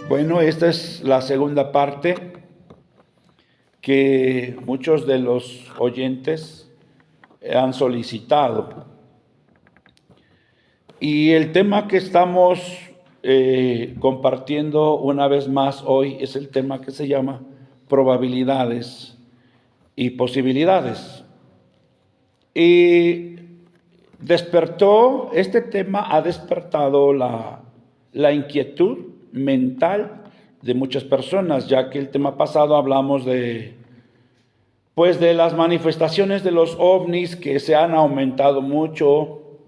Bueno, esta es la segunda parte que muchos de los oyentes han solicitado. Y el tema que estamos compartiendo una vez más hoy es el tema que se llama probabilidades y posibilidades. Y este tema ha despertado la inquietud mental de muchas personas, ya que el tema pasado hablamos de las manifestaciones de los ovnis que se han aumentado mucho.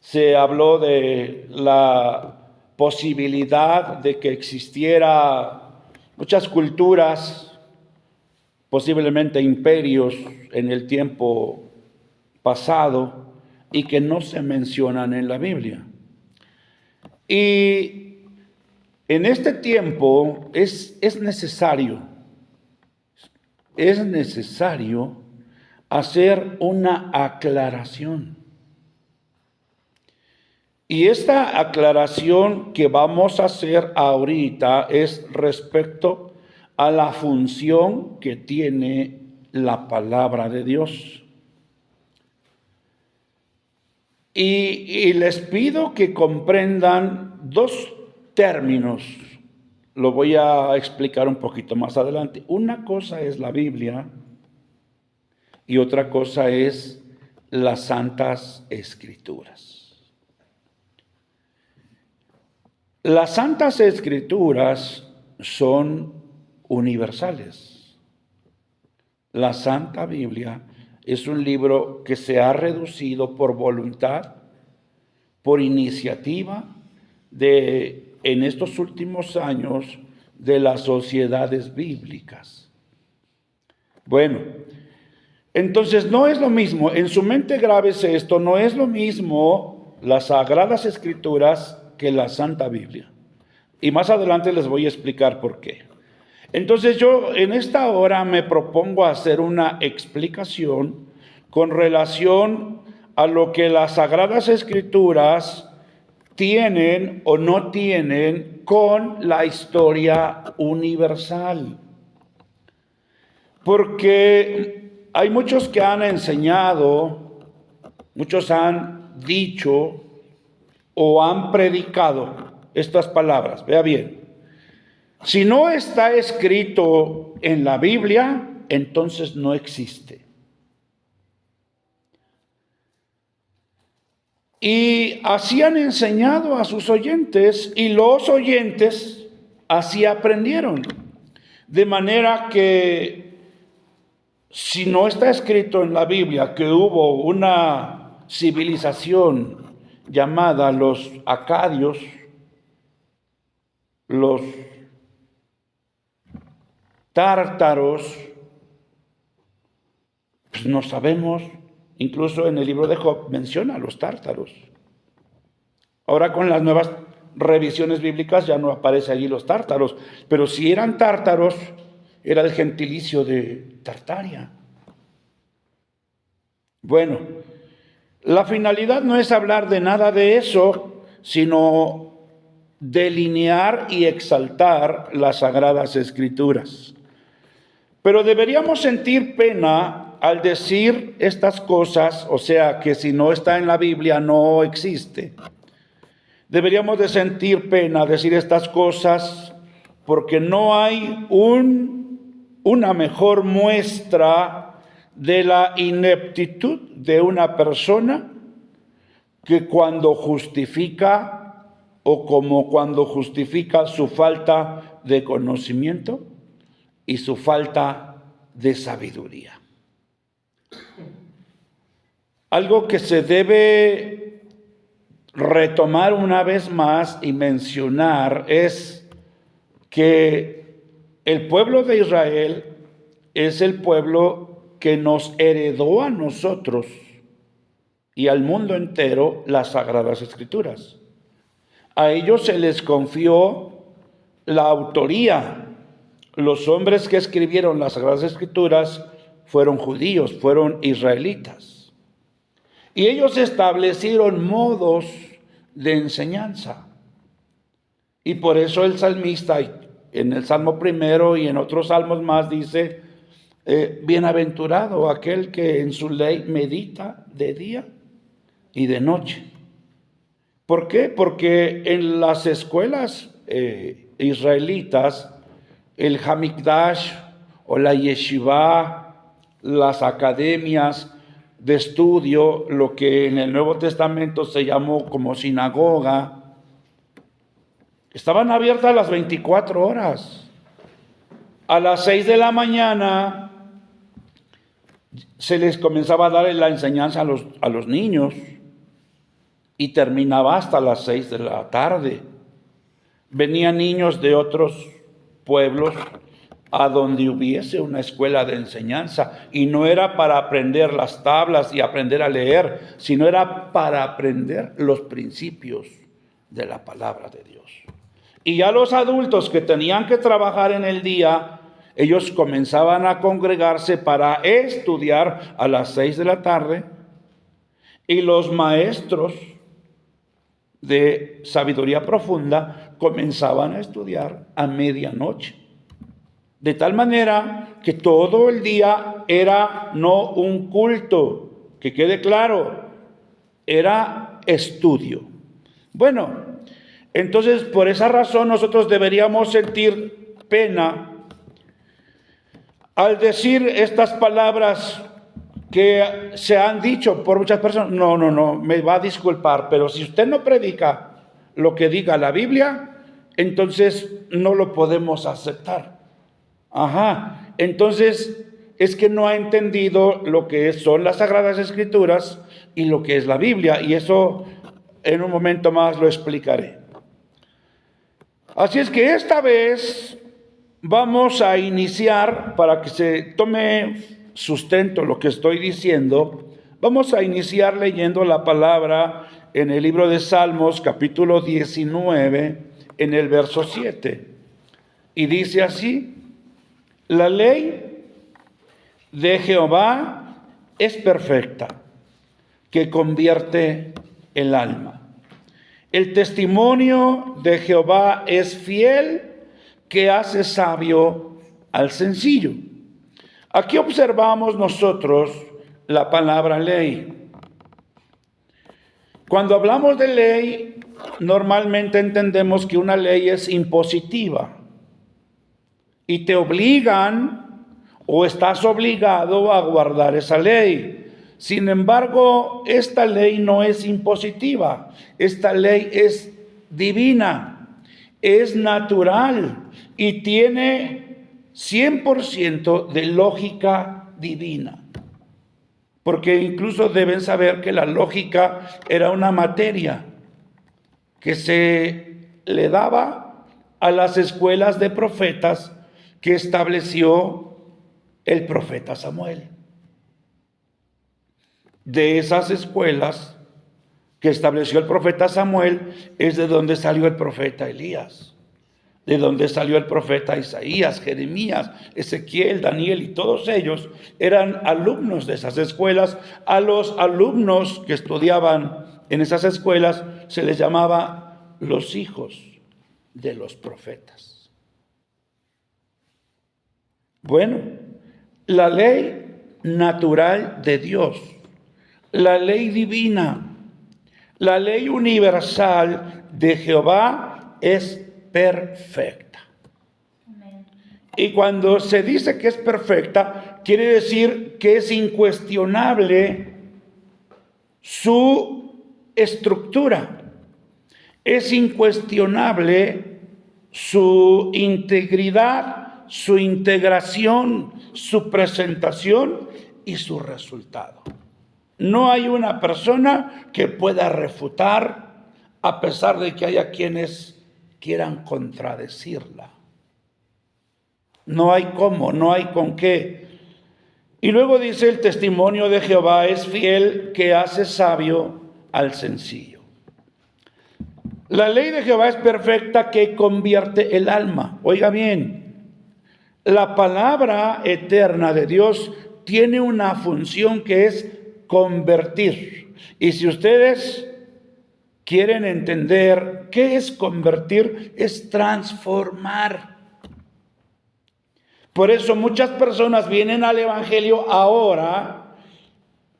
Se habló de la posibilidad de que existiera muchas culturas, posiblemente imperios en el tiempo pasado y que no se mencionan en la Biblia. Y en este tiempo es necesario hacer una aclaración. Y esta aclaración que vamos a hacer ahorita es respecto a la función que tiene la palabra de Dios. Y les pido que comprendan dos términos. Lo voy a explicar un poquito más adelante. Una cosa es la Biblia y otra cosa es las Santas Escrituras. Las Santas Escrituras son universales. La Santa Biblia es un libro que se ha reducido por voluntad, por iniciativa en estos últimos años de las sociedades bíblicas. Bueno, entonces no es lo mismo, en su mente grábese esto, no es lo mismo las Sagradas Escrituras que la Santa Biblia. Y más adelante les voy a explicar por qué. Entonces yo en esta hora me propongo hacer una explicación con relación a lo que las Sagradas Escrituras tienen o no tienen con la historia universal. Porque hay muchos que han enseñado, muchos han dicho o han predicado estas palabras. Vea bien, si no está escrito en la Biblia, entonces no existe. Y así han enseñado a sus oyentes y los oyentes así aprendieron. De manera que si no está escrito en la Biblia que hubo una civilización llamada los acadios, los tártaros, pues no sabemos. Incluso en el libro de Job menciona a los tártaros. Ahora con las nuevas revisiones bíblicas ya no aparece allí los tártaros, pero si eran tártaros, era el gentilicio de Tartaria. Bueno, la finalidad no es hablar de nada de eso, sino delinear y exaltar las Sagradas Escrituras. Pero deberíamos sentir pena al decir estas cosas, o sea, que si no está en la Biblia no existe. Deberíamos de sentir pena decir estas cosas porque no hay una mejor muestra de la ineptitud de una persona que cuando justifica o como cuando justifica su falta de conocimiento y su falta de sabiduría. Algo que se debe retomar una vez más y mencionar es que el pueblo de Israel es el pueblo que nos heredó a nosotros y al mundo entero las Sagradas Escrituras. A ellos se les confió la autoría. Los hombres que escribieron las Sagradas Escrituras fueron judíos, fueron israelitas. Y ellos establecieron modos de enseñanza. Y por eso el salmista, en el Salmo primero y en otros salmos más, dice, bienaventurado aquel que en su ley medita de día y de noche. ¿Por qué? Porque en las escuelas israelitas, el Hamikdash o la yeshiva, las academias de estudio, lo que en el Nuevo Testamento se llamó como sinagoga, estaban abiertas las 24 horas. A las 6 de la mañana se les comenzaba a dar la enseñanza a los niños y terminaba hasta las 6 de la tarde. Venían niños de otros pueblos a donde hubiese una escuela de enseñanza, y no era para aprender las tablas y aprender a leer, sino era para aprender los principios de la palabra de Dios. Y ya los adultos que tenían que trabajar en el día, ellos comenzaban a congregarse para estudiar a las 6 de la tarde, y los maestros de sabiduría profunda comenzaban a estudiar a medianoche. De tal manera que todo el día era no un culto, que quede claro, era estudio. Bueno, entonces por esa razón nosotros deberíamos sentir pena al decir estas palabras que se han dicho por muchas personas. No, me va a disculpar, pero si usted no predica lo que diga la Biblia, entonces no lo podemos aceptar. Entonces es que no ha entendido lo que son las Sagradas Escrituras y lo que es la Biblia, y eso en un momento más lo explicaré. Así es que esta vez vamos a iniciar, para que se tome sustento lo que estoy diciendo, vamos a iniciar leyendo la palabra en el libro de Salmos, capítulo 19, en el verso 7. Y dice así: la ley de Jehová es perfecta, que convierte el alma. El testimonio de Jehová es fiel, que hace sabio al sencillo. Aquí observamos nosotros la palabra ley. Cuando hablamos de ley, normalmente entendemos que una ley es impositiva y te obligan o estás obligado a guardar esa ley. Sin embargo, esta ley no es impositiva, esta ley es divina, es natural y tiene 100% de lógica divina. Porque incluso deben saber que la lógica era una materia que se le daba a las escuelas de profetas que estableció el profeta Samuel. De esas escuelas que estableció el profeta Samuel es de donde salió el profeta Elías, de donde salió el profeta Isaías, Jeremías, Ezequiel, Daniel, y todos ellos eran alumnos de esas escuelas. A los alumnos que estudiaban en esas escuelas se les llamaba los hijos de los profetas. Bueno, la ley natural de Dios, la ley divina, la ley universal de Jehová es perfecta. Amén. Y cuando se dice que es perfecta, quiere decir que es incuestionable su estructura, es incuestionable su integridad, su integración, su presentación y su resultado. No hay una persona que pueda refutar, a pesar de que haya quienes quieran contradecirla. No hay cómo, no hay con qué. Y luego dice: el testimonio de Jehová es fiel, que hace sabio al sencillo. La ley de Jehová es perfecta, que convierte el alma. Oiga bien, la palabra eterna de Dios tiene una función que es convertir. Y si ustedes quieren entender qué es convertir, es transformar. Por eso muchas personas vienen al Evangelio ahora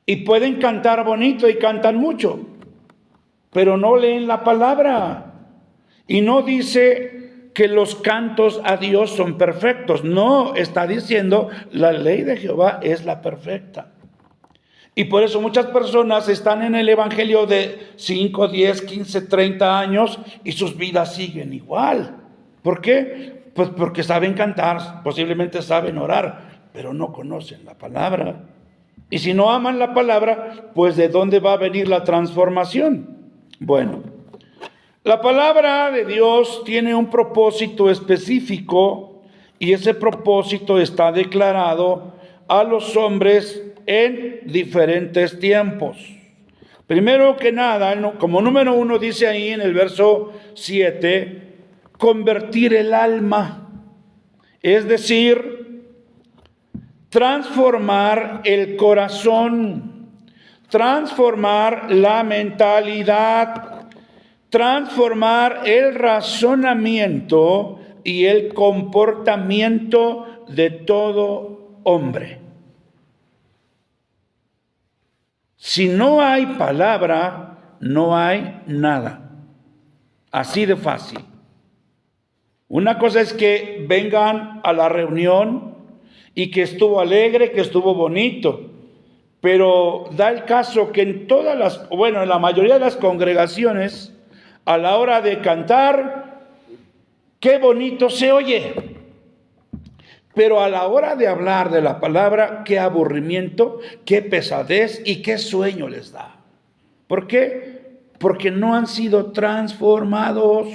y pueden cantar bonito y cantan mucho, pero no leen la palabra. Y no dice que los cantos a Dios son perfectos. No, está diciendo la ley de Jehová es la perfecta. Y por eso muchas personas están en el Evangelio de 5, 10, 15, 30 años y sus vidas siguen igual. ¿Por qué? Pues porque saben cantar, posiblemente saben orar, pero no conocen la palabra. Y si no aman la palabra, pues ¿de dónde va a venir la transformación? Bueno, la palabra de Dios tiene un propósito específico y ese propósito está declarado a los hombres en diferentes tiempos. Primero que nada, como número 1 dice ahí en el verso 7, convertir el alma, es decir, transformar el corazón, transformar la mentalidad, transformar el razonamiento y el comportamiento de todo hombre. Si no hay palabra, no hay nada. Así de fácil. Una cosa es que vengan a la reunión y que estuvo alegre, que estuvo bonito, pero da el caso que en la mayoría de las congregaciones, a la hora de cantar, qué bonito se oye, pero a la hora de hablar de la palabra, qué aburrimiento, qué pesadez y qué sueño les da. ¿Por qué? Porque no han sido transformados.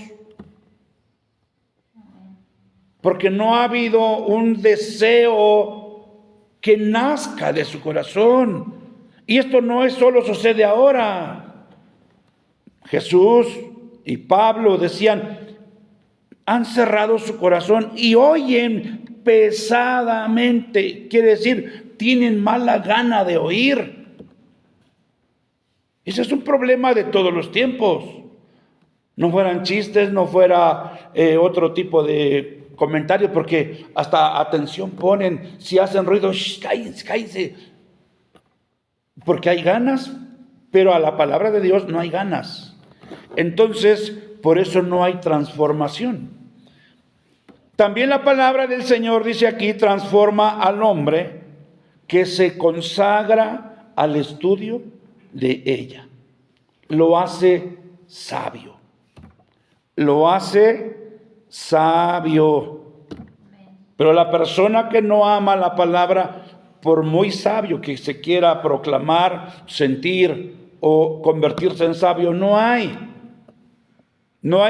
Porque no ha habido un deseo que nazca de su corazón. Y esto no solo sucede ahora. Jesús y Pablo decían, han cerrado su corazón y oyen pesadamente. Quiere decir, tienen mala gana de oír. Ese es un problema de todos los tiempos. No fueran chistes, no fuera otro tipo de comentarios, porque hasta atención ponen, si hacen ruido, cállense, cállense, porque hay ganas, pero a la palabra de Dios no hay ganas. Entonces, por eso no hay transformación. También la palabra del Señor dice aquí, transforma al hombre que se consagra al estudio de ella. Lo hace sabio. Lo hace sabio. Pero la persona que no ama la palabra, por muy sabio que se quiera proclamar, sentir o convertirse en sabio, no hay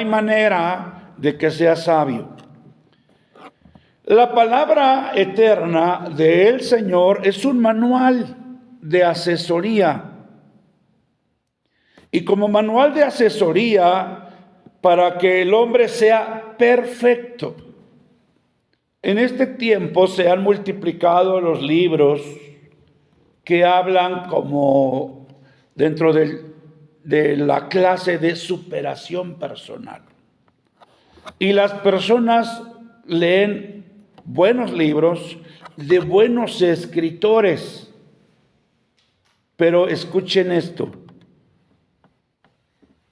manera de que sea sabio. La palabra eterna del Señor es un manual de asesoría. Y como manual de asesoría, para que el hombre sea perfecto. En este tiempo se han multiplicado los libros que hablan como dentro de la clase de superación personal. Y las personas leen buenos libros de buenos escritores. Pero escuchen esto.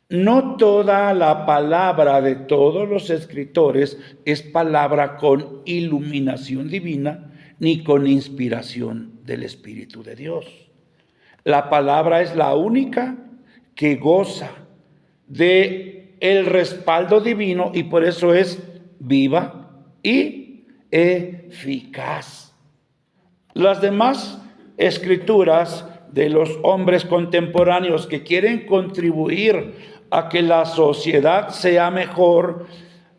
No toda la palabra de todos los escritores es palabra con iluminación divina ni con inspiración del Espíritu de Dios. La palabra es la única que goza de el respaldo divino y por eso es viva y eficaz. Las demás escrituras de los hombres contemporáneos que quieren contribuir a que la sociedad sea mejor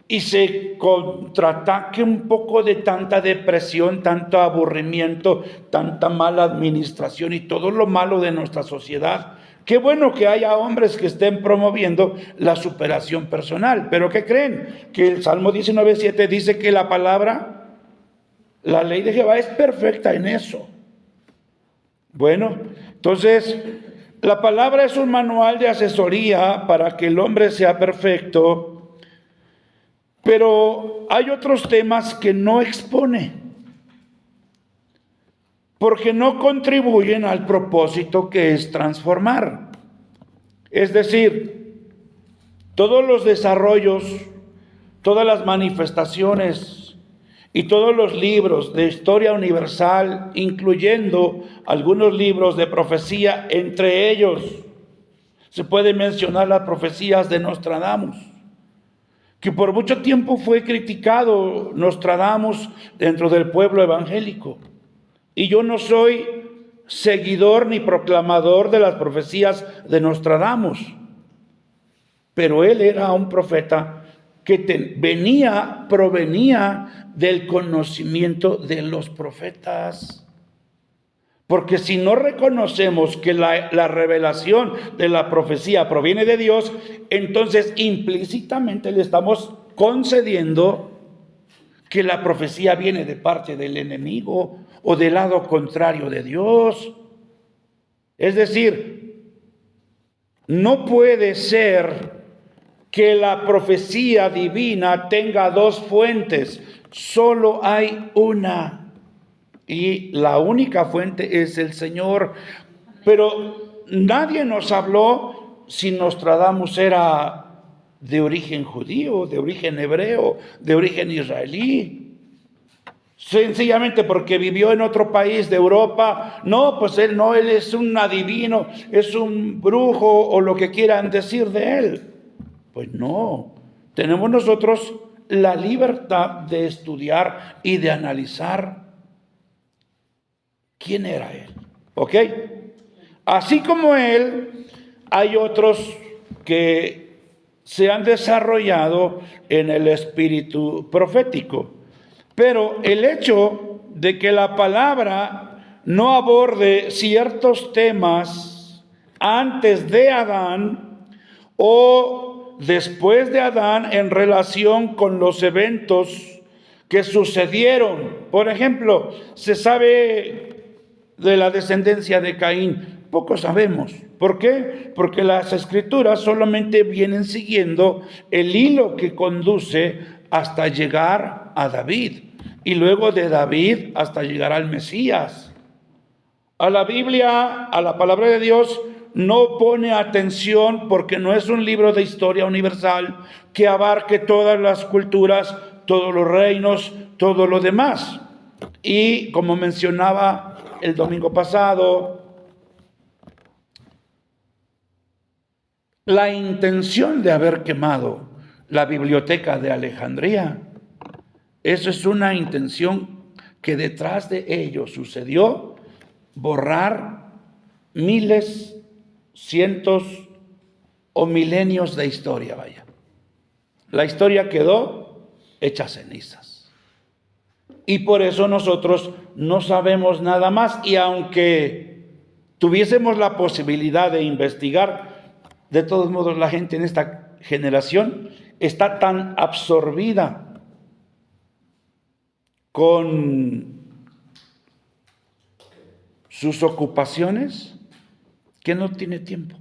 y se contraataque un poco de tanta depresión, tanto aburrimiento, tanta mala administración y todo lo malo de nuestra sociedad. Qué bueno que haya hombres que estén promoviendo la superación personal, pero ¿qué creen? Que el Salmo 19:7 dice que la palabra, la ley de Jehová es perfecta en eso. Bueno, entonces La palabra es un manual de asesoría para que el hombre sea perfecto, pero hay otros temas que no expone, porque no contribuyen al propósito que es transformar. Es decir, todos los desarrollos, todas las manifestaciones y todos los libros de historia universal, incluyendo algunos libros de profecía, entre ellos se puede mencionar las profecías de Nostradamus, que por mucho tiempo fue criticado Nostradamus dentro del pueblo evangélico. Y yo no soy seguidor ni proclamador de las profecías de Nostradamus, pero él era un profeta que provenía del conocimiento de los profetas. Porque si no reconocemos que la revelación de la profecía proviene de Dios, entonces implícitamente le estamos concediendo que la profecía viene de parte del enemigo o del lado contrario de Dios. Es decir, no puede ser que la profecía divina tenga dos fuentes, solo hay una. Y la única fuente es el Señor. Pero nadie nos habló si Nostradamus era de origen judío, de origen hebreo, de origen israelí. Sencillamente porque vivió en otro país de Europa. No, pues él no, él es un adivino, es un brujo o lo que quieran decir de él. Pues no, tenemos nosotros la libertad de estudiar y de analizar quién era él, ¿ok? Así como él, hay otros que se han desarrollado en el espíritu profético. Pero el hecho de que la palabra no aborde ciertos temas antes de Adán o después de Adán en relación con los eventos que sucedieron. Por ejemplo, se sabe de la descendencia de Caín, poco sabemos. ¿Por qué? Porque las escrituras solamente vienen siguiendo el hilo que conduce hasta llegar a David y luego de David hasta llegar al Mesías. A la Biblia, a la palabra de Dios, no pone atención porque no es un libro de historia universal que abarque todas las culturas, todos los reinos, todo lo demás. Y como mencionaba el domingo pasado, la intención de haber quemado la biblioteca de Alejandría, eso es una intención que detrás de ello sucedió borrar miles, cientos o milenios de historia, vaya. La historia quedó hecha cenizas. Y por eso nosotros no sabemos nada más. Y aunque tuviésemos la posibilidad de investigar, de todos modos la gente en esta generación está tan absorbida con sus ocupaciones que no tiene tiempo.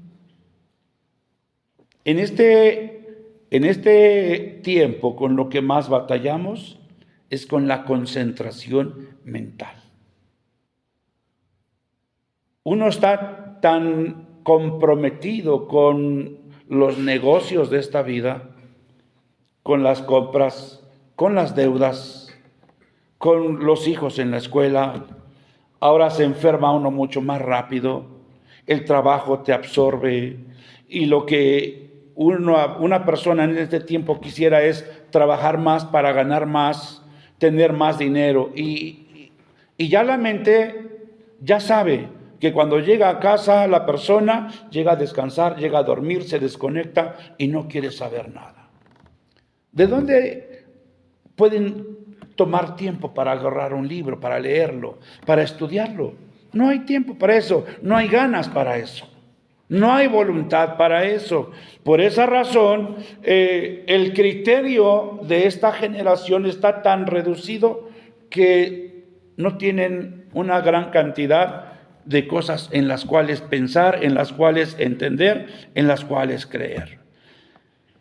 En este tiempo, con lo que más batallamos es con la concentración mental. Uno está tan comprometido con los negocios de esta vida, con las compras, con las deudas, con los hijos en la escuela. Ahora se enferma uno mucho más rápido, el trabajo te absorbe y lo que una persona en este tiempo quisiera es trabajar más para ganar más, tener más dinero y ya la mente ya sabe que cuando llega a casa la persona llega a descansar, llega a dormir, se desconecta y no quiere saber nada. ¿De dónde pueden tomar tiempo para agarrar un libro, para leerlo, para estudiarlo? No hay tiempo para eso, no hay ganas para eso, no hay voluntad para eso. Por esa razón, el criterio de esta generación está tan reducido que no tienen una gran cantidad de cosas en las cuales pensar, en las cuales entender, en las cuales creer.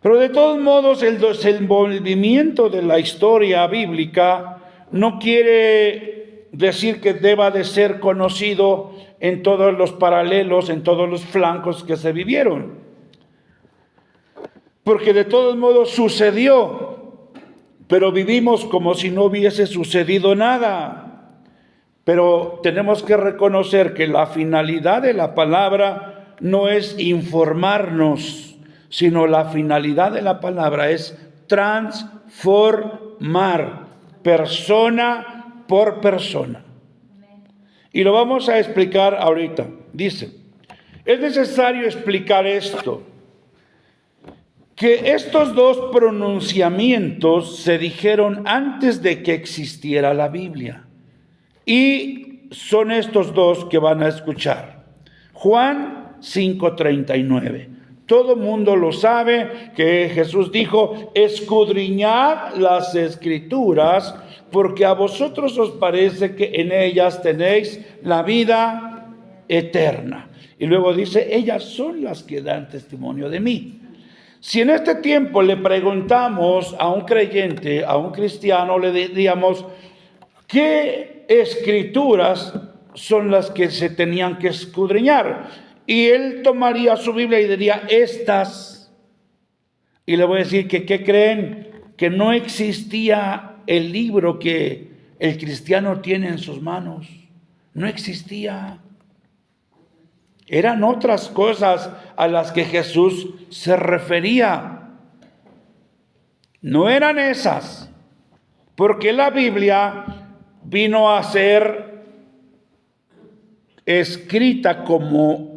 Pero de todos modos, el desenvolvimiento de la historia bíblica no quiere decir que deba de ser conocido en todos los paralelos, en todos los flancos que se vivieron. Porque de todos modos sucedió, pero vivimos como si no hubiese sucedido nada. Pero tenemos que reconocer que la finalidad de la palabra no es informarnos, sino la finalidad de la palabra es transformar persona por persona. Y lo vamos a explicar ahorita. Dice, es necesario explicar esto, que estos dos pronunciamientos se dijeron antes de que existiera la Biblia. Y son estos dos que van a escuchar. Juan 5:39. Todo mundo lo sabe que Jesús dijo, escudriñad las Escrituras, porque a vosotros os parece que en ellas tenéis la vida eterna. Y luego dice, ellas son las que dan testimonio de mí. Si en este tiempo le preguntamos a un creyente, a un cristiano, le diríamos, ¿qué escrituras son las que se tenían que escudriñar? Y él tomaría su Biblia y diría, estas. Y le voy a decir que, ¿qué creen? Que no existía el libro que el cristiano tiene en sus manos. No existía. Eran otras cosas a las que Jesús se refería. No eran esas. Porque la Biblia vino a ser escrita como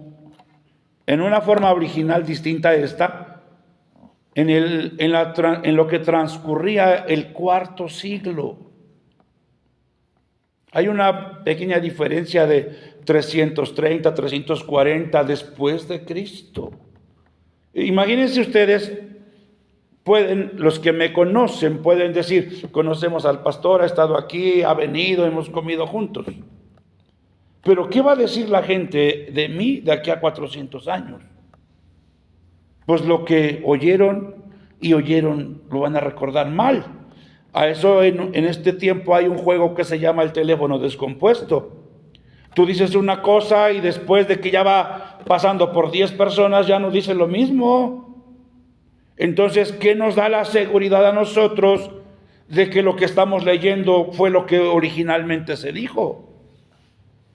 en una forma original distinta a esta, en lo que transcurría el cuarto siglo. Hay una pequeña diferencia de 330, 340 después de Cristo. Imagínense ustedes, los que me conocen pueden decir, conocemos al pastor, ha estado aquí, ha venido, hemos comido juntos. Pero ¿qué va a decir la gente de mí de aquí a 400 años? Pues lo que oyeron lo van a recordar mal. A eso en este tiempo hay un juego que se llama el teléfono descompuesto. Tú dices una cosa y después de que ya va pasando por 10 personas ya no dice lo mismo. Entonces, ¿qué nos da la seguridad a nosotros de que lo que estamos leyendo fue lo que originalmente se dijo?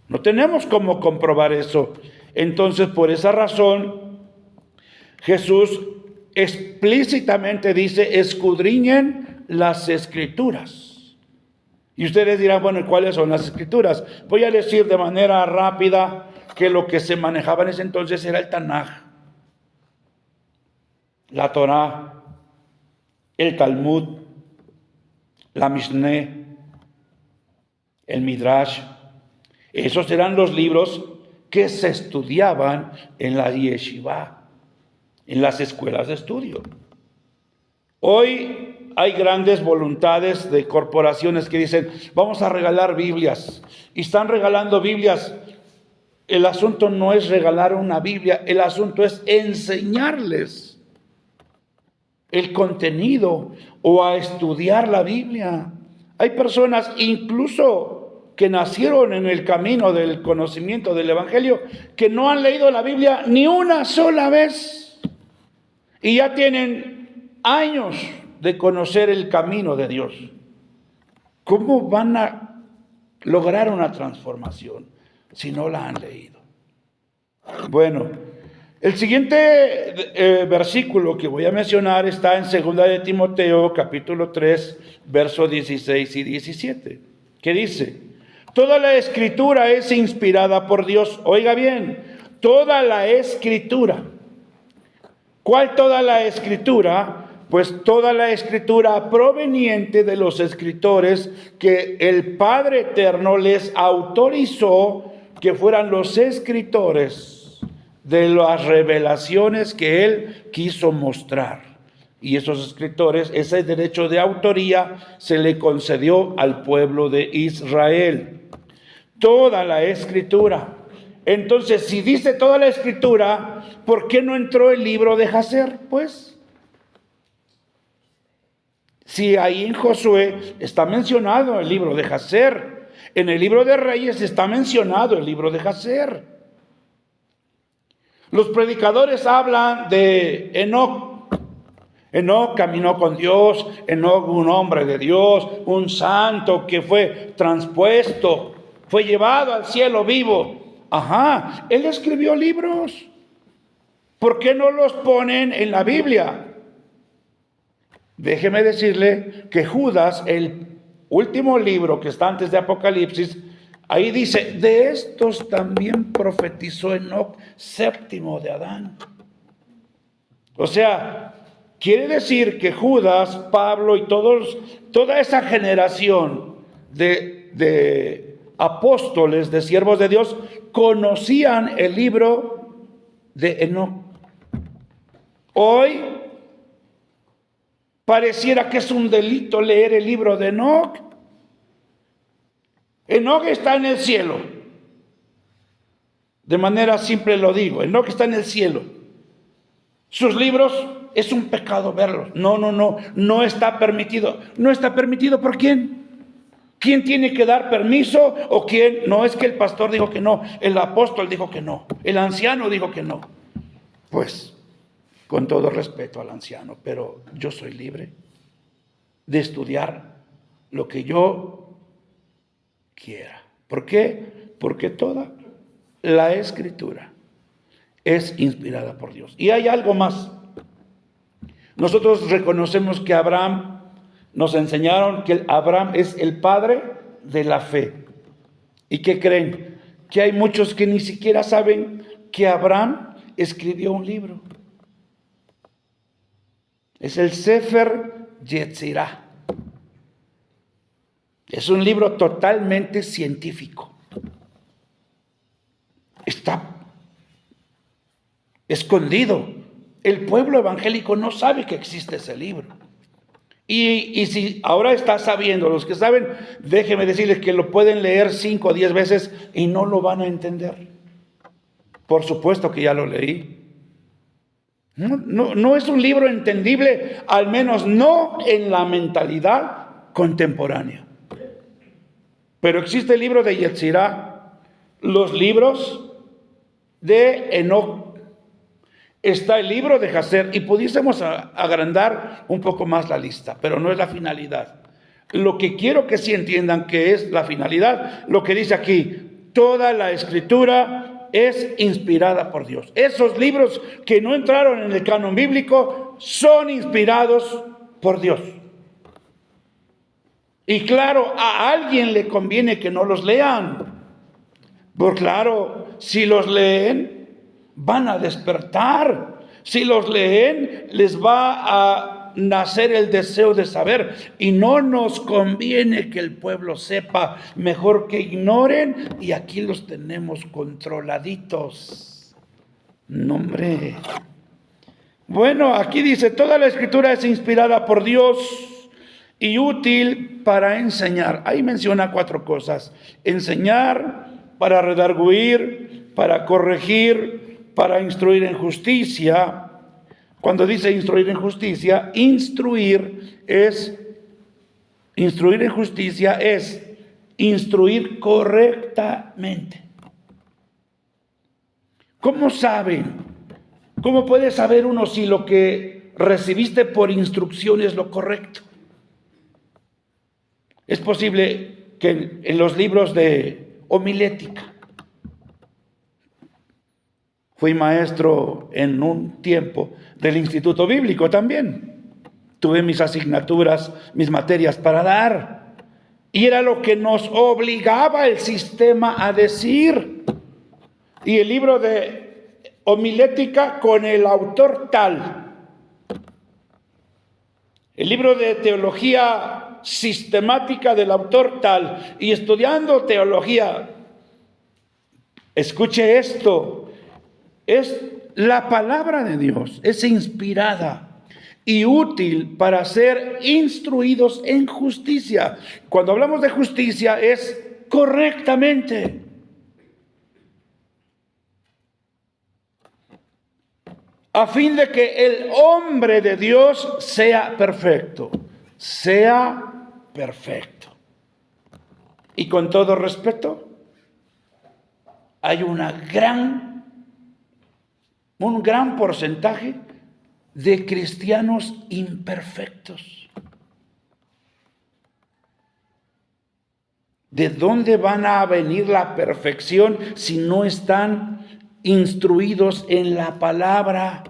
No tenemos cómo comprobar eso. Entonces, por esa razón, Jesús explícitamente dice, escudriñen las Escrituras. Y ustedes dirán, bueno, ¿cuáles son las Escrituras? Voy a decir de manera rápida que lo que se manejaba en ese entonces era el Tanaj, la Torá, el Talmud, la Mishneh, el Midrash. Esos eran los libros que se estudiaban en la yeshiva, en las escuelas de estudio. Hoy hay grandes voluntades de corporaciones que dicen, vamos a regalar Biblias. Y están regalando Biblias. El asunto no es regalar una Biblia, el asunto es enseñarles el contenido o a estudiar la Biblia. Hay personas incluso que nacieron en el camino del conocimiento del Evangelio, que no han leído la Biblia ni una sola vez. Y ya tienen años de conocer el camino de Dios. ¿Cómo van a lograr una transformación si no la han leído? Bueno, el siguiente versículo que voy a mencionar está en 2 de Timoteo, capítulo 3, versos 16 y 17, que dice, toda la Escritura es inspirada por Dios. Oiga bien, toda la Escritura. ¿Cuál toda la Escritura? Pues toda la Escritura proveniente de los escritores que el Padre Eterno les autorizó que fueran los escritores de las revelaciones que Él quiso mostrar. Y esos escritores, ese derecho de autoría se le concedió al pueblo de Israel. Toda la Escritura. Entonces, si dice toda la Escritura, ¿por qué no entró el libro de Jacer? Pues, si ahí en Josué está mencionado el libro de Jacer, en el libro de Reyes está mencionado el libro de Jacer. Los predicadores hablan de Enoc. Enoc caminó con Dios, Enoc un hombre de Dios, un santo que fue transpuesto, fue llevado al cielo vivo. Ajá, él escribió libros. ¿Por qué no los ponen en la Biblia? Déjeme decirle que Judas, el último libro que está antes de Apocalipsis, ahí dice, de estos también profetizó Enoc, séptimo de Adán. O sea, quiere decir que Judas, Pablo y toda esa generación de apóstoles, de siervos de Dios, conocían el libro de Enoc. Hoy pareciera que es un delito leer el libro de Enoc. Enoc está en el cielo. De manera simple lo digo, Enoc está en el cielo. Sus libros es un pecado verlos. No está permitido. ¿No está permitido por quién? ¿Quién tiene que dar permiso o quién? No es que el pastor dijo que no, el apóstol dijo que no, el anciano dijo que no. Pues, con todo respeto al anciano, pero yo soy libre de estudiar lo que yo quiera. ¿Por qué? Porque toda la Escritura es inspirada por Dios. Y hay algo más. Nosotros reconocemos que Abraham, nos enseñaron que Abraham es el padre de la fe. ¿Y qué creen? Que hay muchos que ni siquiera saben que Abraham escribió un libro. Es el Sefer Yetzirah. Es un libro totalmente científico. Está escondido. El pueblo evangélico no sabe que existe ese libro. Y si ahora está sabiendo, los que saben, déjenme decirles que lo pueden leer 5 o 10 veces y no lo van a entender. Por supuesto que ya lo leí. No es un libro entendible, al menos no en la mentalidad contemporánea. Pero existe el libro de Yetzirah, los libros de Enoc, está el libro de Jacer, y pudiésemos agrandar un poco más la lista, pero no es la finalidad. Lo que quiero que sí entiendan que es la finalidad, lo que dice aquí, toda la Escritura es inspirada por Dios. Esos libros que no entraron en el canon bíblico son inspirados por Dios. Y claro, a alguien le conviene que no los lean. Porque claro, si los leen, van a despertar. Si los leen, les va a nacer el deseo de saber. Y no nos conviene que el pueblo sepa, mejor que ignoren. Y aquí los tenemos controladitos. No, hombre. Bueno, aquí dice, toda la Escritura es inspirada por Dios y útil para enseñar. Ahí menciona 4 cosas. Enseñar, para redarguir, para corregir, para instruir en justicia. Cuando dice instruir en justicia, instruir en justicia es instruir correctamente. ¿Cómo saben? ¿Cómo puede saber uno si lo que recibiste por instrucción es lo correcto? Es posible que en los libros de homilética, fui maestro en un tiempo del Instituto Bíblico también. Tuve mis asignaturas, mis materias para dar. Y era lo que nos obligaba el sistema a decir. Y el libro de homilética con el autor tal. El libro de teología sistemática del autor tal. Y estudiando teología, escuche esto. Es la palabra de Dios, es inspirada y útil para ser instruidos en justicia. Cuando hablamos de justicia es correctamente. a fin de que el hombre de Dios sea perfecto. Sea perfecto. Y con todo respeto, hay un gran porcentaje de cristianos imperfectos. ¿De dónde van a venir la perfección si no están instruidos en la palabra?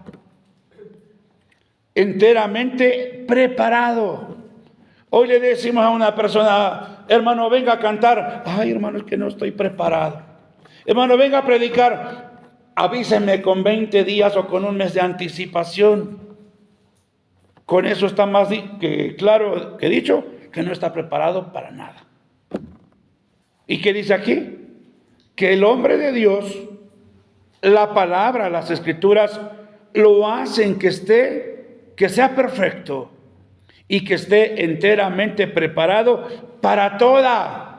Enteramente preparado. Hoy le decimos a una persona: hermano, venga a cantar. Ay, hermano, es que no estoy preparado. Hermano, venga a predicar. Avíseme con 20 días o con un mes de anticipación. Con eso está más que claro que dicho que no está preparado para nada. ¿Y qué dice aquí? Que el hombre de Dios, la palabra, las escrituras, lo hacen que sea perfecto y que esté enteramente preparado para toda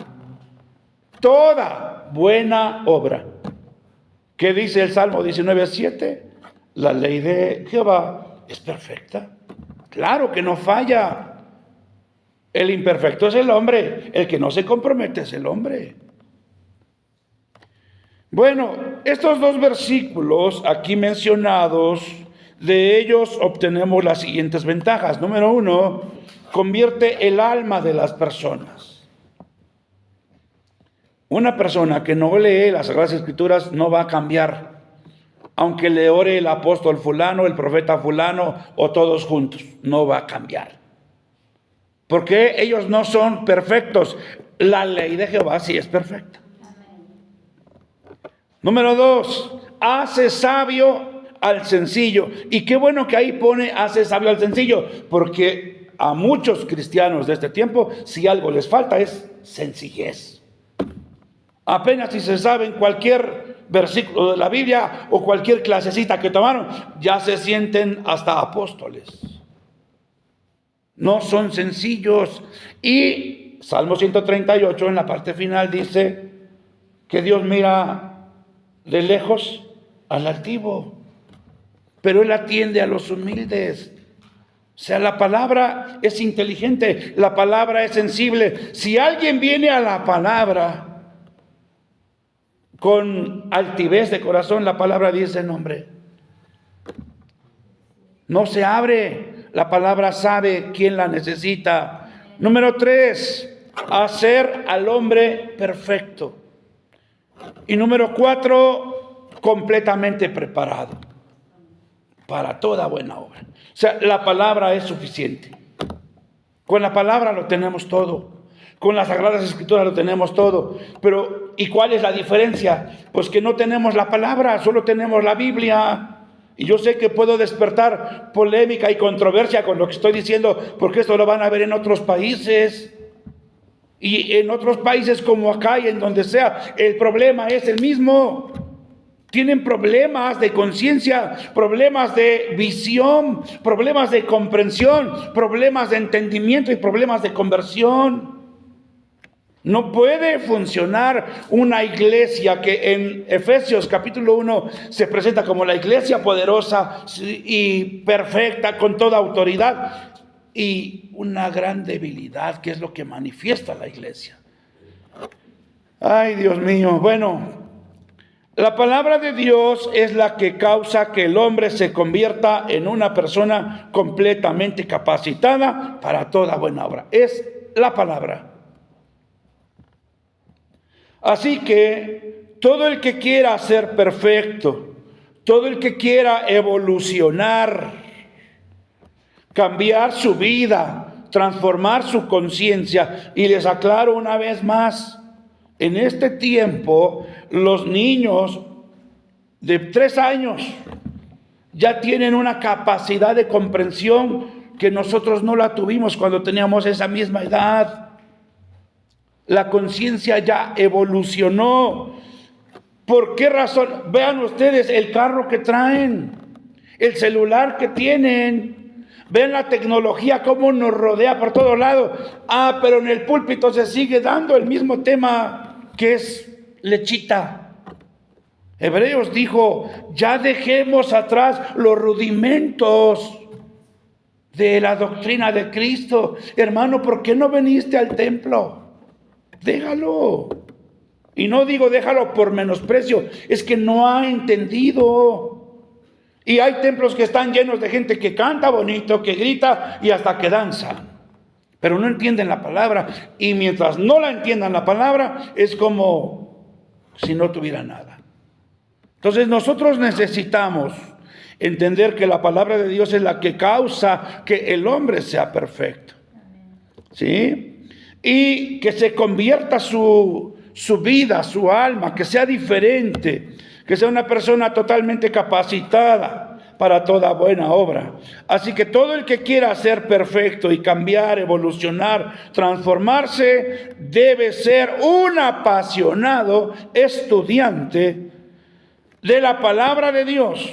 buena obra. ¿Qué dice el Salmo 19:7? La ley de Jehová es perfecta. Claro que no falla. El imperfecto es el hombre. El que no se compromete es el hombre. Bueno, estos dos versículos aquí mencionados, de ellos obtenemos las siguientes ventajas. Número 1, convierte el alma de las personas. Una persona que no lee las Sagradas Escrituras no va a cambiar, aunque le ore el apóstol fulano, el profeta fulano o todos juntos, no va a cambiar. Porque ellos no son perfectos. La ley de Jehová sí es perfecta. Número 2, hace sabio al sencillo. Y qué bueno que ahí pone hace sabio al sencillo, porque a muchos cristianos de este tiempo, si algo les falta es sencillez. Apenas si se saben cualquier versículo de la Biblia o cualquier clasecita que tomaron, ya se sienten hasta apóstoles. No son sencillos. Y Salmo 138 en la parte final dice que Dios mira de lejos al altivo, pero Él atiende a los humildes. O sea, la palabra es inteligente, la palabra es sensible. Si alguien viene a la palabra con altivez de corazón, la palabra dice: no, hombre, no se abre. La palabra sabe quién la necesita. Número 3, hacer al hombre perfecto. Y número 4, completamente preparado para toda buena obra. O sea, la palabra es suficiente. Con la palabra lo tenemos todo. Con las Sagradas Escrituras lo tenemos todo. Pero, ¿y cuál es la diferencia? Pues que no tenemos la palabra, solo tenemos la Biblia. Y yo sé que puedo despertar polémica y controversia con lo que estoy diciendo, porque esto lo van a ver en otros países. Y en otros países como acá y en donde sea, el problema es el mismo. Tienen problemas de conciencia, problemas de visión, problemas de comprensión, problemas de entendimiento y problemas de conversión. No puede funcionar una iglesia que en Efesios capítulo 1 se presenta como la iglesia poderosa y perfecta con toda autoridad, y una gran debilidad, que es lo que manifiesta la iglesia. Ay, Dios mío. Bueno, la palabra de Dios es la que causa que el hombre se convierta en una persona completamente capacitada para toda buena obra. Es la palabra. Así que todo el que quiera ser perfecto, todo el que quiera evolucionar, cambiar su vida, transformar su conciencia, y les aclaro una vez más, en este tiempo los niños de 3 años ya tienen una capacidad de comprensión que nosotros no la tuvimos cuando teníamos esa misma edad. La conciencia ya evolucionó. ¿Por qué razón? Vean ustedes el carro que traen, el celular que tienen. Vean la tecnología cómo nos rodea por todos lados. Pero en el púlpito se sigue dando el mismo tema, que es lechita. Hebreos dijo, ya dejemos atrás los rudimentos de la doctrina de Cristo. Hermano, ¿por qué no viniste al templo? Déjalo. Y no digo déjalo por menosprecio, es que no ha entendido. Y hay templos que están llenos de gente que canta bonito, que grita y hasta que danza, pero no entienden la palabra. Y mientras no la entiendan la palabra, es como si no tuviera nada. Entonces nosotros necesitamos entender que la palabra de Dios es la que causa que el hombre sea perfecto, ¿sí? Y que se convierta su vida, su alma, que sea diferente, que sea una persona totalmente capacitada para toda buena obra. Así que todo el que quiera ser perfecto y cambiar, evolucionar, transformarse, debe ser un apasionado estudiante de la palabra de Dios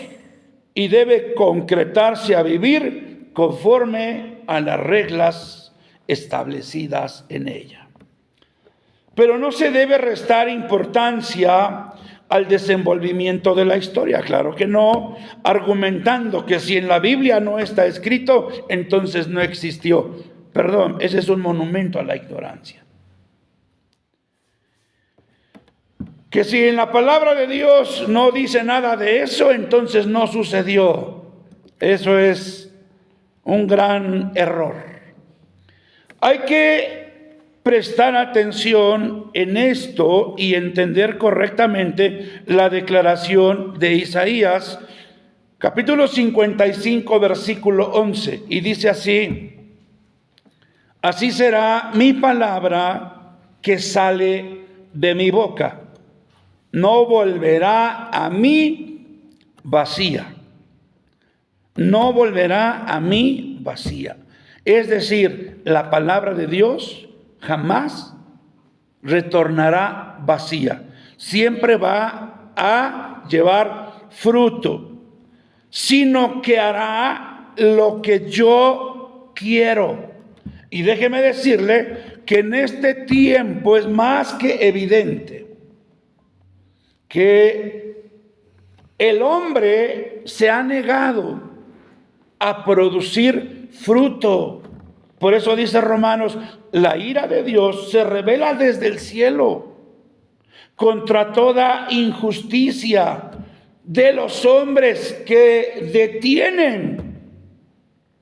y debe concretarse a vivir conforme a las reglas establecidas en ella. Pero no se debe restar importancia al desenvolvimiento de la historia, claro que no, argumentando que si en la Biblia no está escrito, entonces no existió. Perdón, ese es un monumento a la ignorancia. Que si en la palabra de Dios no dice nada de eso, entonces no sucedió. Eso es un gran error. Hay que prestar atención en esto y entender correctamente la declaración de Isaías, capítulo 55, versículo 11. Y dice así: así será mi palabra que sale de mi boca. No volverá a mí vacía. No volverá a mí vacía. Es decir, la palabra de Dios jamás retornará vacía. Siempre va a llevar fruto, sino que hará lo que yo quiero. Y déjeme decirle que en este tiempo es más que evidente que el hombre se ha negado a producir fruto. Por eso dice Romanos, la ira de Dios se revela desde el cielo contra toda injusticia de los hombres que detienen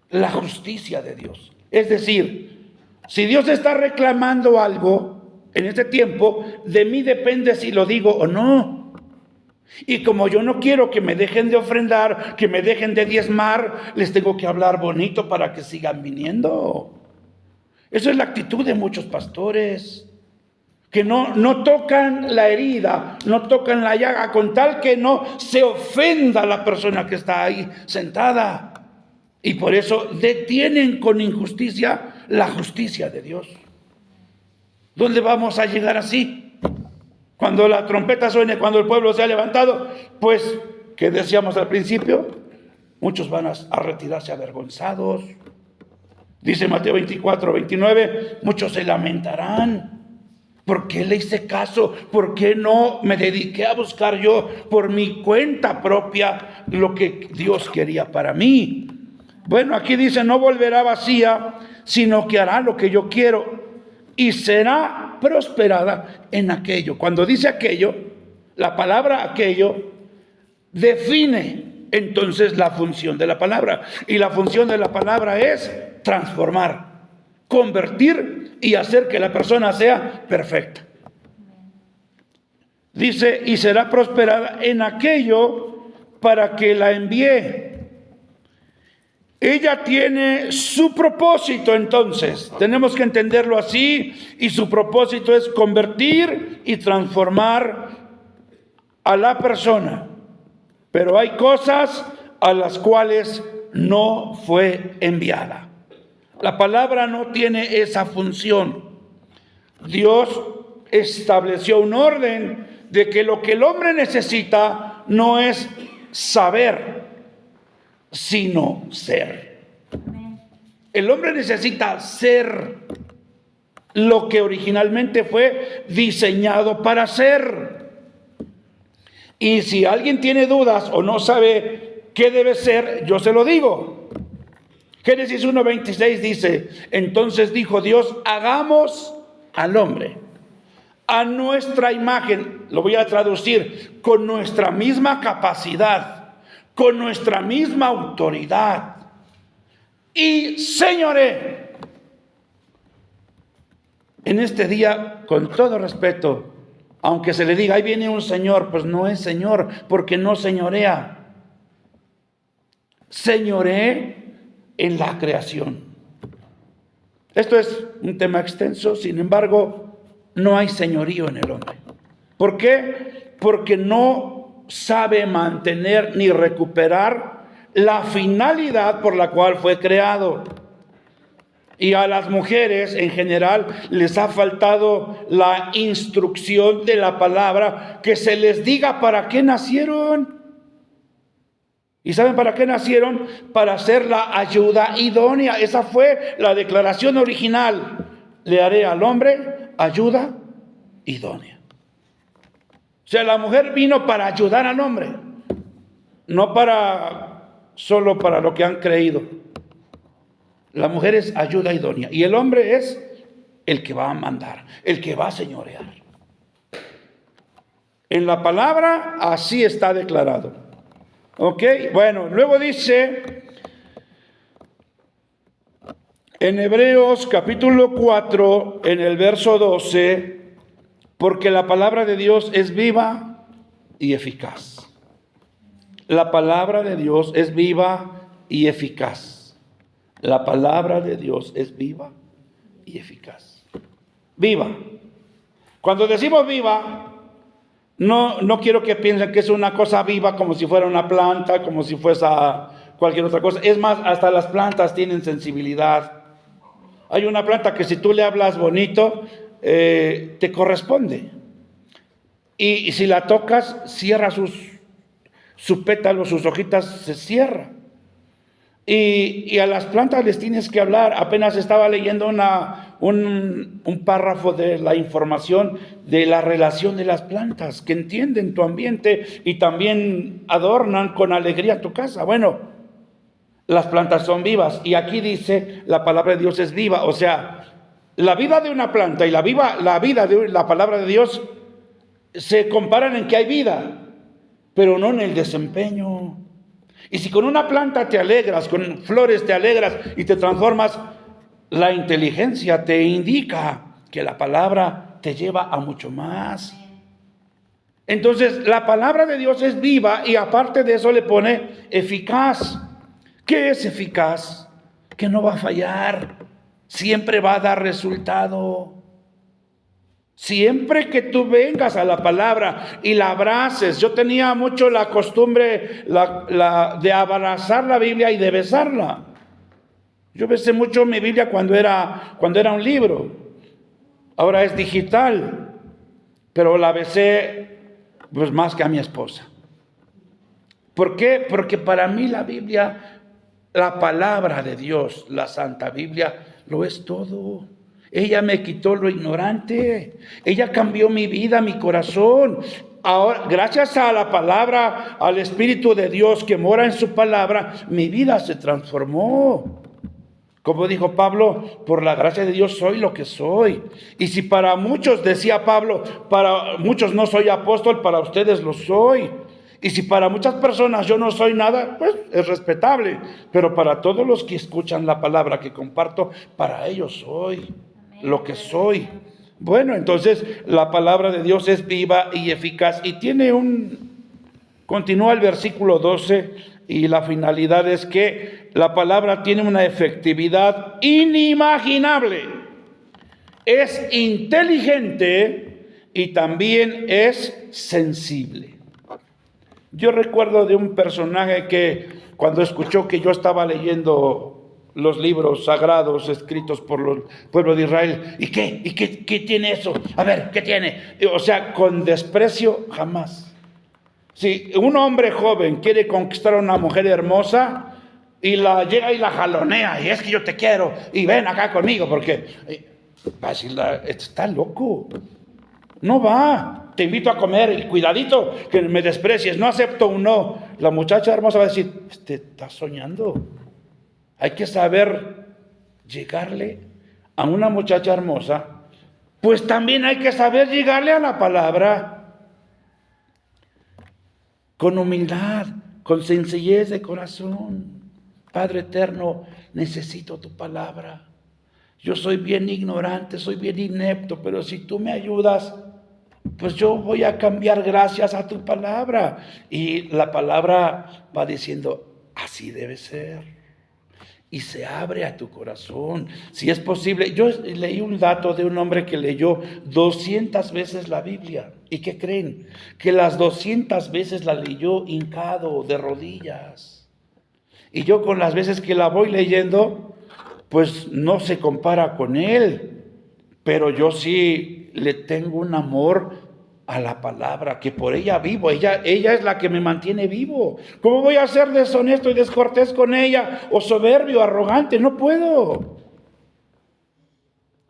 la justicia de Dios. Es decir, si Dios está reclamando algo en este tiempo, de mí depende si lo digo o no. Y como yo no quiero que me dejen de ofrendar, que me dejen de diezmar, les tengo que hablar bonito para que sigan viniendo. Esa es la actitud de muchos pastores, que no tocan la herida, no tocan la llaga, con tal que no se ofenda la persona que está ahí sentada. Y por eso detienen con injusticia la justicia de Dios. ¿Dónde vamos a llegar así? Cuando la trompeta suene, cuando el pueblo se ha levantado, pues, ¿qué decíamos al principio? Muchos van a retirarse avergonzados. Dice Mateo 24, 29, muchos se lamentarán. ¿Por qué le hice caso? ¿Por qué no me dediqué a buscar yo por mi cuenta propia lo que Dios quería para mí? Bueno, aquí dice, no volverá vacía, sino que hará lo que yo quiero y será prosperada en aquello. Cuando dice aquello, la palabra aquello define entonces la función de la palabra. Y la función de la palabra es transformar, convertir y hacer que la persona sea perfecta. Dice, y será prosperada en aquello para que la envíe. Ella tiene su propósito, entonces, tenemos que entenderlo así, y su propósito es convertir y transformar a la persona. Pero hay cosas a las cuales no fue enviada. La palabra no tiene esa función. Dios estableció un orden de que lo que el hombre necesita no es saber, sino ser. El hombre necesita ser lo que originalmente fue diseñado para ser. Y si alguien tiene dudas o no sabe qué debe ser, yo se lo digo. Génesis 1:26 dice, entonces dijo Dios, hagamos al hombre a nuestra imagen, lo voy a traducir, con nuestra misma capacidad, con nuestra misma autoridad, y señoré. En este día, con todo respeto, aunque se le diga, ahí viene un señor, pues no es señor, porque no señorea. Señoré en la creación. Esto es un tema extenso, sin embargo, no hay señorío en el hombre. ¿Por qué? Porque no sabe mantener ni recuperar la finalidad por la cual fue creado. Y a las mujeres en general les ha faltado la instrucción de la palabra, que se les diga para qué nacieron. ¿Y saben para qué nacieron? Para ser la ayuda idónea. Esa fue la declaración original. Le haré al hombre ayuda idónea. O sea, la mujer vino para ayudar al hombre, no solo para lo que han creído. La mujer es ayuda idónea y el hombre es el que va a mandar, el que va a señorear. En la palabra así está declarado. ¿Ok? Bueno, luego dice en Hebreos capítulo 4, en el verso 12, porque la palabra de Dios es viva y eficaz. La palabra de Dios es viva y eficaz. La palabra de Dios es viva y eficaz. Viva. Cuando decimos viva, no quiero que piensen que es una cosa viva como si fuera una planta, como si fuese cualquier otra cosa. Es más, hasta las plantas tienen sensibilidad. Hay una planta que si tú le hablas bonito, te corresponde. Y si la tocas, cierra su pétalo, sus hojitas se cierra. Y a las plantas les tienes que hablar. Apenas estaba leyendo un párrafo de la información de la relación de las plantas, que entienden tu ambiente y también adornan con alegría tu casa. Bueno, las plantas son vivas. Y aquí dice, la palabra de Dios es viva. O sea, la vida de una planta y la vida de la palabra de Dios se comparan en que hay vida, pero no en el desempeño. Y si con una planta te alegras, con flores te alegras y te transformas, la inteligencia te indica que la palabra te lleva a mucho más. Entonces, la palabra de Dios es viva y aparte de eso le pone eficaz. ¿Qué es eficaz? Que no va a fallar, siempre va a dar resultado. Siempre que tú vengas a la palabra y la abraces, yo tenía mucho la costumbre de abrazar la Biblia y de besarla. Yo besé mucho mi Biblia cuando era un libro. Ahora es digital, pero la besé pues más que a mi esposa. ¿Por qué? Porque para mí la Biblia, la palabra de Dios, la Santa Biblia, lo es todo. Ella me quitó lo ignorante. Ella cambió mi vida, mi corazón. Ahora, gracias a la palabra, al Espíritu de Dios que mora en su palabra, mi vida se transformó. Como dijo Pablo, por la gracia de Dios soy lo que soy. Y si para muchos, decía Pablo, para muchos no soy apóstol, para ustedes lo soy. Y si para muchas personas yo no soy nada, pues es respetable. Pero para todos los que escuchan la palabra que comparto, para ellos soy lo que soy. Bueno, entonces la palabra de Dios es viva y eficaz. Y continúa el versículo 12 y la finalidad es que la palabra tiene una efectividad inimaginable. Es inteligente y también es sensible. Yo recuerdo de un personaje que cuando escuchó que yo estaba leyendo los libros sagrados escritos por el pueblo de Israel, ¿y qué? ¿Y qué tiene eso? A ver, ¿qué tiene? O sea, con desprecio jamás. Si un hombre joven quiere conquistar a una mujer hermosa y llega y la jalonea, y es que yo te quiero, y ven acá conmigo, porque va a decir, está loco. No va. Te invito a comer y cuidadito que me desprecies. No acepto un no. La muchacha hermosa va a decir, estás soñando. Hay que saber llegarle a una muchacha hermosa. Pues también hay que saber llegarle a la palabra con humildad, con sencillez de corazón. Padre eterno, necesito tu palabra. Yo soy bien ignorante, soy bien inepto, pero si tú me ayudas, pues yo voy a cambiar gracias a tu palabra. Y la palabra va diciendo, así debe ser. Y se abre a tu corazón, si es posible. Yo leí un dato de un hombre que leyó 200 veces la Biblia. ¿Y qué creen? Que las 200 veces la leyó hincado, de rodillas. Y yo con las veces que la voy leyendo, pues no se compara con él. Pero yo sí le tengo un amor a la palabra, que por ella vivo. Ella es la que me mantiene vivo. ¿Cómo voy a ser deshonesto y descortés con ella? O soberbio, arrogante. No puedo.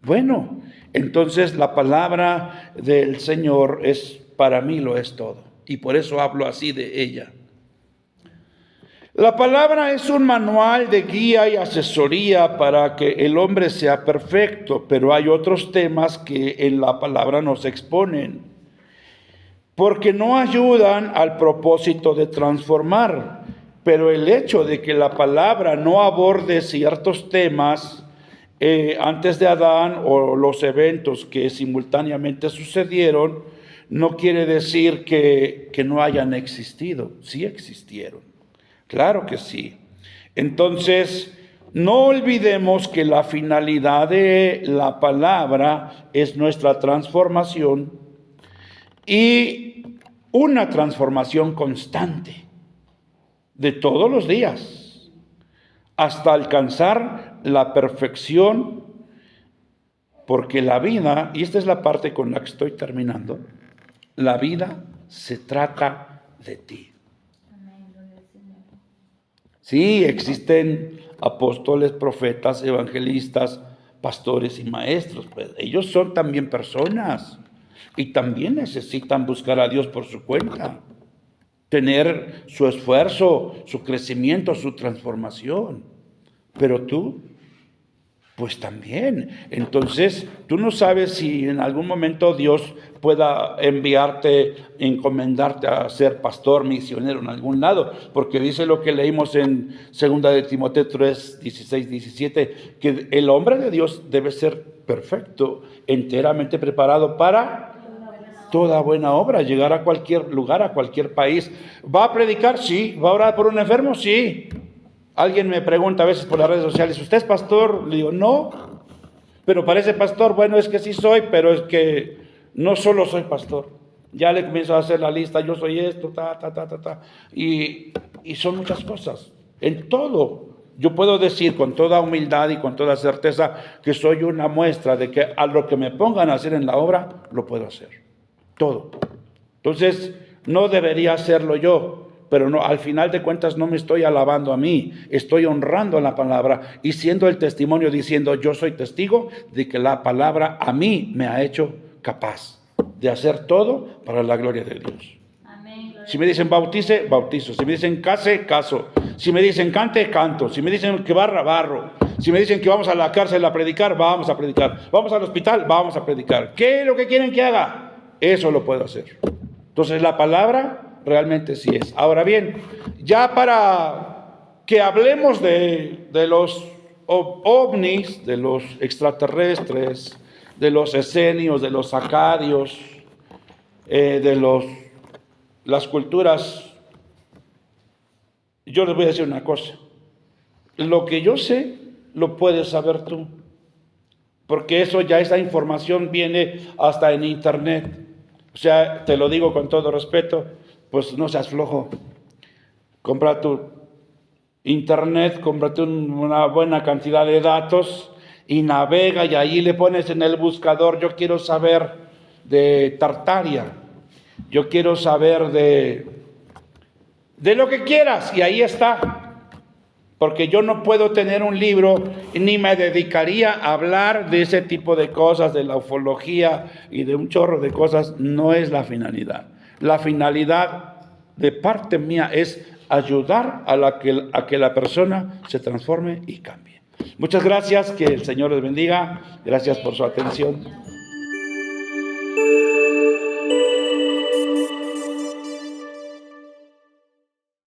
Bueno, entonces la palabra del Señor es, para mí lo es todo. Y por eso hablo así de ella. La palabra es un manual de guía y asesoría para que el hombre sea perfecto, pero hay otros temas que en la palabra nos exponen, porque no ayudan al propósito de transformar. Pero el hecho de que la palabra no aborde ciertos temas antes de Adán o los eventos que simultáneamente sucedieron, no quiere decir que no hayan existido. Sí existieron. Claro que sí. Entonces, no olvidemos que la finalidad de la palabra es nuestra transformación y una transformación constante de todos los días hasta alcanzar la perfección, porque la vida, y esta es la parte con la que estoy terminando, la vida se trata de ti. Sí, existen apóstoles, profetas, evangelistas, pastores y maestros, pues ellos son también personas y también necesitan buscar a Dios por su cuenta, tener su esfuerzo, su crecimiento, su transformación. Pero tú, pues también. Entonces, tú no sabes si en algún momento Dios pueda enviarte, encomendarte a ser pastor, misionero en algún lado, porque dice lo que leímos en 2 de Timoteo 3, 16, 17, que el hombre de Dios debe ser perfecto, enteramente preparado para toda buena obra, llegar a cualquier lugar, a cualquier país. ¿Va a predicar? Sí. ¿Va a orar por un enfermo? Sí. Alguien me pregunta a veces por las redes sociales, ¿usted es pastor? Le digo, no, pero parece pastor. Bueno, es que sí soy, pero es que no solo soy pastor. Ya le comienzo a hacer la lista, yo soy esto, y son muchas cosas. En todo, yo puedo decir con toda humildad y con toda certeza que soy una muestra de que a lo que me pongan a hacer en la obra, lo puedo hacer. Todo. Entonces, no debería hacerlo yo. Pero no, al final de cuentas no me estoy alabando a mí, estoy honrando la palabra y siendo el testimonio diciendo yo soy testigo de que la palabra a mí me ha hecho capaz de hacer todo para la gloria de Dios. Amén. Si me dicen bautice, bautizo. Si me dicen case, caso. Si me dicen cante, canto. Si me dicen que barra, barro. Si me dicen que vamos a la cárcel a predicar, vamos a predicar. Vamos al hospital, vamos a predicar. ¿Qué es lo que quieren que haga? Eso lo puedo hacer. Entonces la palabra realmente sí es. Ahora bien, ya para que hablemos de los ovnis, de los extraterrestres, de los esenios, de los acadios, de las culturas, yo les voy a decir una cosa. Lo que yo sé, lo puedes saber tú. Porque eso ya, esa información viene hasta en internet. O sea, te lo digo con todo respeto, pues no seas flojo. Compra tu internet, cómprate una buena cantidad de datos y navega y ahí le pones en el buscador, yo quiero saber de Tartaria, yo quiero saber de lo que quieras y ahí está. Porque yo no puedo tener un libro, ni me dedicaría a hablar de ese tipo de cosas, de la ufología y de un chorro de cosas. No es la finalidad. La finalidad de parte mía es ayudar a que la persona se transforme y cambie. Muchas gracias, que el Señor les bendiga. Gracias por su atención.